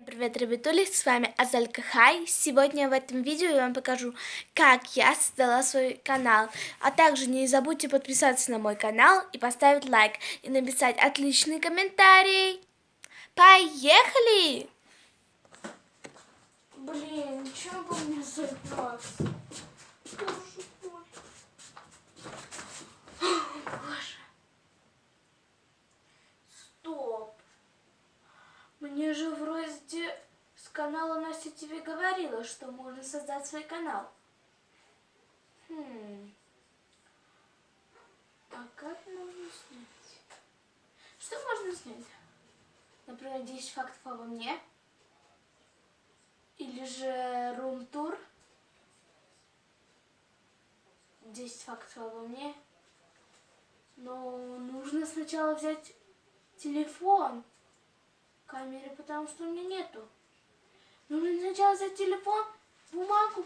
Привет, ребятули, с вами Азалька Хай. Сегодня в этом видео я вам покажу, как я создала свой канал. А также не забудьте подписаться на мой канал и поставить лайк. И написать отличный комментарий. Поехали! Блин, чем бы мне заняться? Боже. Стоп. Мне же вроде с канала Настя тебе говорила, что можно создать свой канал. А как можно снять? Что можно снять? Например, 10 фактов обо мне. Или же рум-тур. 10 фактов обо мне. Но нужно сначала взять телефон камеры, потому что у меня нету. Нужно сначала взять телефон, бумагу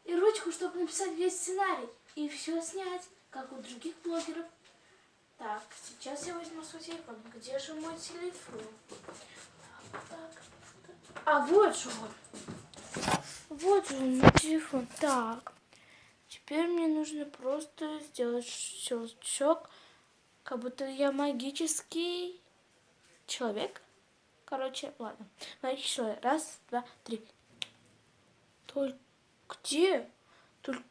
и ручку, чтобы написать весь сценарий. И все снять, как у других блогеров. Так, сейчас я возьму свой телефон. Где же мой телефон? Так. А вот же он. Вот же он, мой телефон. Так. Теперь мне нужно просто сделать щелчок, как будто я магический человек. Короче, ладно. Магический человек. Раз, два, три. Только где? Только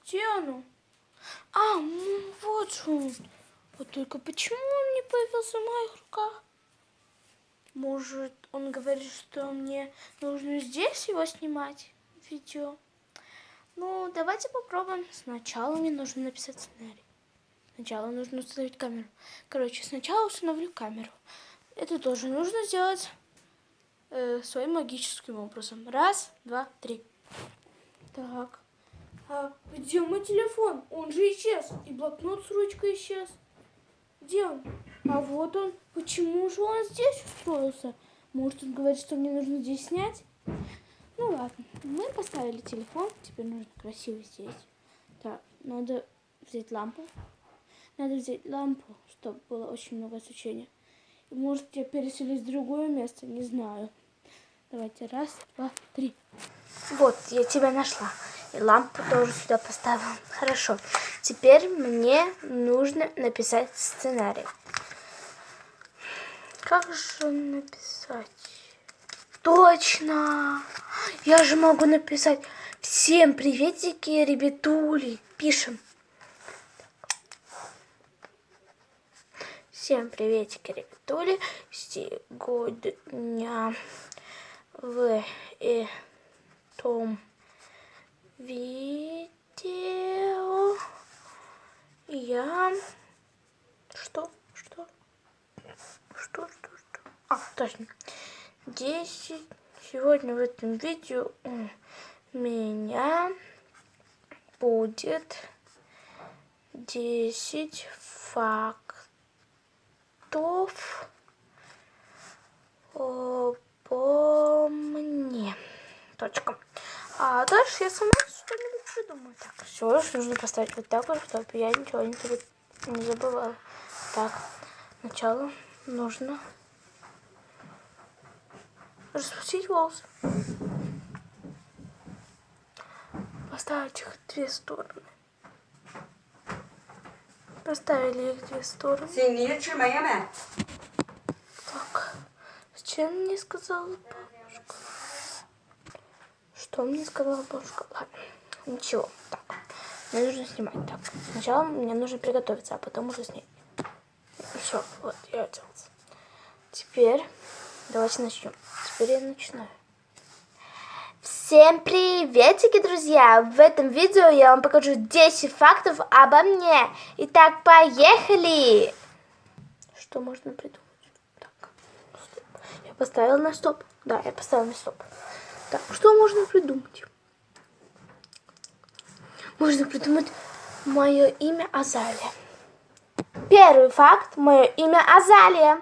где оно? А, вот же он. Вот только почему он не появился в моих руках? Может, он говорит, что мне нужно здесь его снимать, видео? Ну, давайте попробуем. Сначала мне нужно написать сценарий. Сначала нужно установить камеру. Короче, сначала установлю камеру. Это тоже нужно сделать своим магическим образом. Раз, два, три. Так. А где мой телефон? Он же исчез. И блокнот с ручкой исчез. Где он? А вот он. Почему же он здесь устроился? Может, он говорит, что мне нужно здесь снять? Ну ладно. Мы поставили телефон. Теперь нужно красиво здесь. Так, надо взять лампу. Надо взять лампу, чтобы было очень много освещения. И может, я переселюсь в другое место, не знаю. Давайте, раз, два, три. Вот, я тебя нашла. И лампу тоже сюда поставила. Хорошо. Теперь мне нужно написать сценарий. Как же написать? Точно! Я же могу написать: всем приветики, ребятули. Пишем. Всем приветики, ребятули. Сегодня в этом видео я... Что? А, точно. 10. Сегодня в этом видео у меня будет 10 фактов обо мне. Точка. А дальше я сама что-нибудь придумаю. Так, все лишь нужно поставить вот так вот, чтобы я ничего не забывала. Так, сначала нужно распустить волосы. Поставить их в две стороны. Поставили их в две стороны. Так, зачем мне сказала бабушка? Что мне сказала бабушка? Ладно, ничего. Так, мне нужно снимать. Так, сначала мне нужно приготовиться, а потом уже снять. Все, вот, я оделась. Теперь давайте начнем. Теперь я начинаю. Всем приветики, друзья! В этом видео я вам покажу 10 фактов обо мне. Итак, поехали! Что можно придумать? Так, стоп. Я поставила на стоп. Да, я поставила на стоп. Так, что можно придумать? Можно придумать мое имя Азалия. Первый факт. Мое имя Азалия.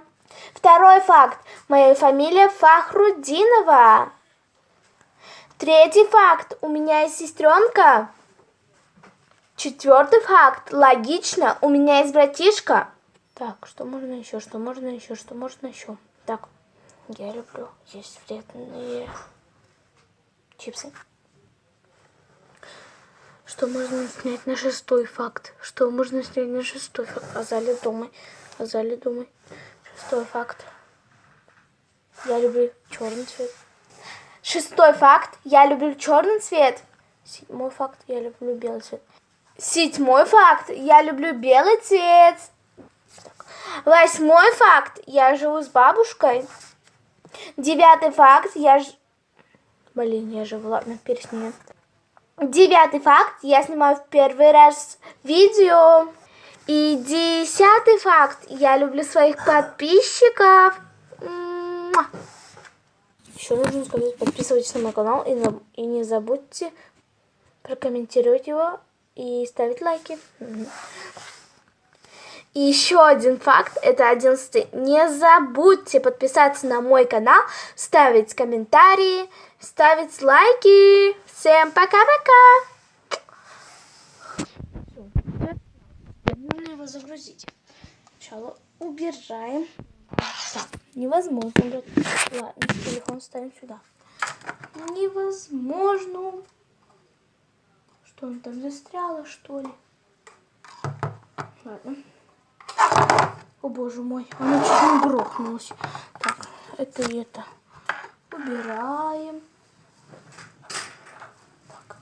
Второй факт. Моя фамилия Фахрудинова. Третий факт. У меня есть сестренка. Четвертый факт. Логично. У меня есть братишка. Так, что можно еще? Так. Я люблю есть вредные чипсы. Что можно снять на 6-й факт? Что можно снять на 6-й факт? Азалия, думай. 6-й факт. Я люблю черный цвет. 6-й факт. Я люблю черный цвет. 7-й факт. Я люблю белый цвет. 7-й факт. Я люблю белый цвет. 8-й факт. Я живу с бабушкой. 9-й факт. Я живу. Ладно, переснимем. 9-й факт. Я снимаю в первый раз видео. И 10-й факт. Я люблю своих подписчиков. Еще нужно сказать, подписывайтесь на мой канал и не забудьте прокомментировать его и ставить лайки. И еще один факт, это 11-й. Не забудьте подписаться на мой канал, ставить комментарии, ставить лайки. Всем пока-пока! Нужно его загрузить. Сначала убираем. Так, невозможно. Ладно, телефон ставим сюда. Невозможно. Что он там застряло, что ли? Ладно. О, боже мой, оно чуть не грохнулось. Так, это и это. Убираем. Так,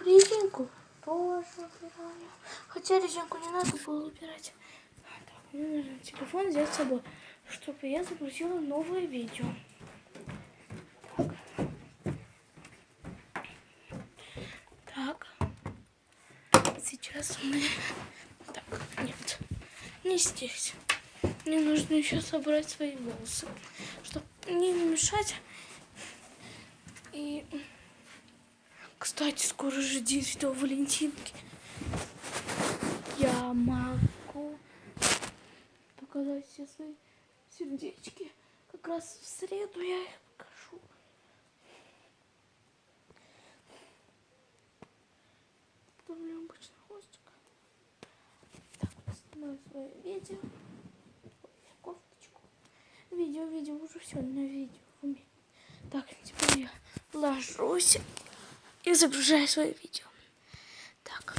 резинку тоже убираем. Хотя резинку не надо было убирать. Так, мне нужно телефон взять с собой, чтобы я загрузила новое видео. Так. Сейчас мы... Так, нет. Не здесь. Мне нужно еще собрать свои волосы, чтобы мне не мешать. И, кстати, скоро же День Святого Валентинки. Я могу показать все свои сердечки. Как раз в среду я их покажу. Добавлю обычный хвостик. Так, снимаю свое видео. Кофточку. Видео, уже все на видео. Так, теперь я ложусь и загружаю свое видео. Так,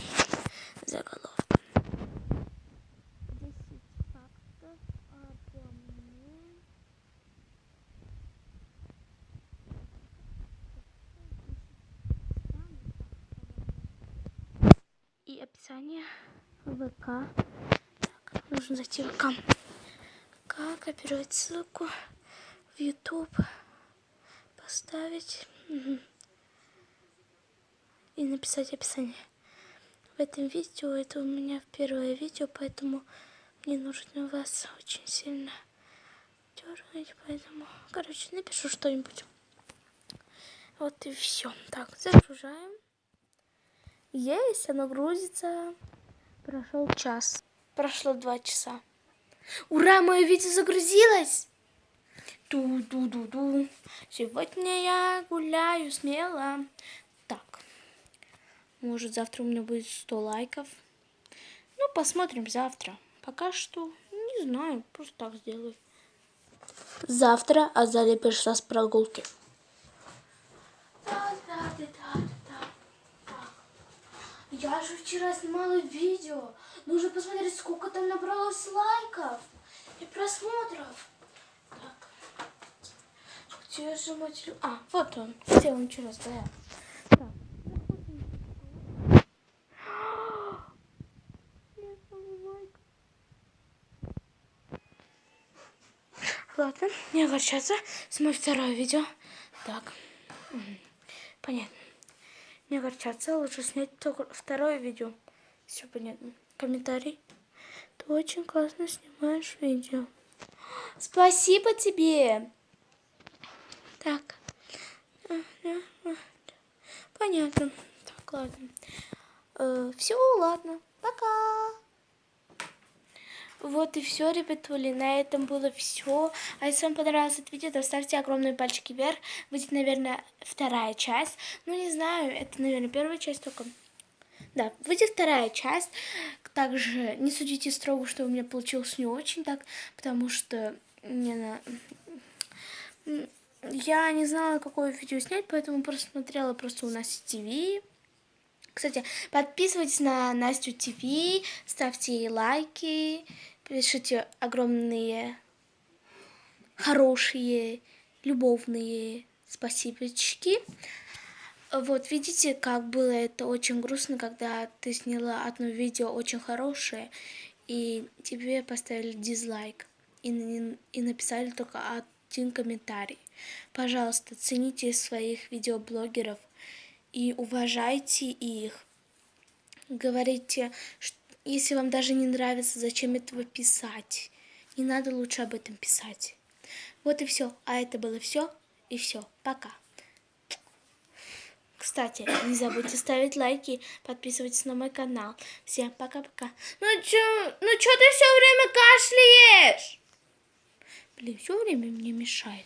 заголовок. 10 фактов обо мне. И описание ВК. Так, нужно зайти в ВК. Копировать ссылку в YouTube, поставить и написать описание. В этом видео, это у меня первое видео, поэтому мне нужно вас очень сильно дергать, поэтому, короче, напишу что-нибудь. Вот и все. Так, загружаем. Есть, оно грузится. Прошел час. Прошло 2 часа. Ура, мое видео загрузилось! Ду-ду-ду-ду. Сегодня я гуляю смело. Так. Может, завтра у меня будет 100 лайков. Ну, посмотрим завтра. Пока что, не знаю, просто так сделаю. Завтра Азалия пришла с прогулки. Я же вчера снимала видео. Нужно посмотреть, сколько там набралось лайков и просмотров. Так. Где же мой телефон? А, вот он. Где он вчера стоял? Так. Ладно, не огорчаться. Смотри второе видео. Так. Понятно. Не огорчаться, лучше снять только второе видео. Все понятно. Комментарий. Ты очень классно снимаешь видео. Спасибо тебе. Так. Понятно. Так, ладно. Все, ладно. Пока. Вот и все, ребятули, на этом было все. А если вам понравилось это видео, то ставьте огромные пальчики вверх. Будет, наверное, вторая часть. Ну, не знаю, это, наверное, первая часть только. Да, выйдет вторая часть. Также не судите строго, что у меня получилось не очень так, потому что Я не знала, какое видео снять, поэтому просто смотрела у Насти ТВ. Кстати, подписывайтесь на Настю ТВ, ставьте ей лайки, пишите огромные, хорошие, любовные спасибочки. Вот, видите, как было это очень грустно, когда ты сняла одно видео очень хорошее, и тебе поставили дизлайк, и написали только один комментарий. Пожалуйста, цените своих видеоблогеров и уважайте их. Говорите, если вам даже не нравится, зачем этого писать. Не надо лучше об этом писать. Вот и все. А это было все. И все. Пока. Кстати, не забудьте ставить лайки, подписывайтесь на мой канал. Всем пока-пока. Ну чё ты все время кашляешь? Блин, все время мне мешает.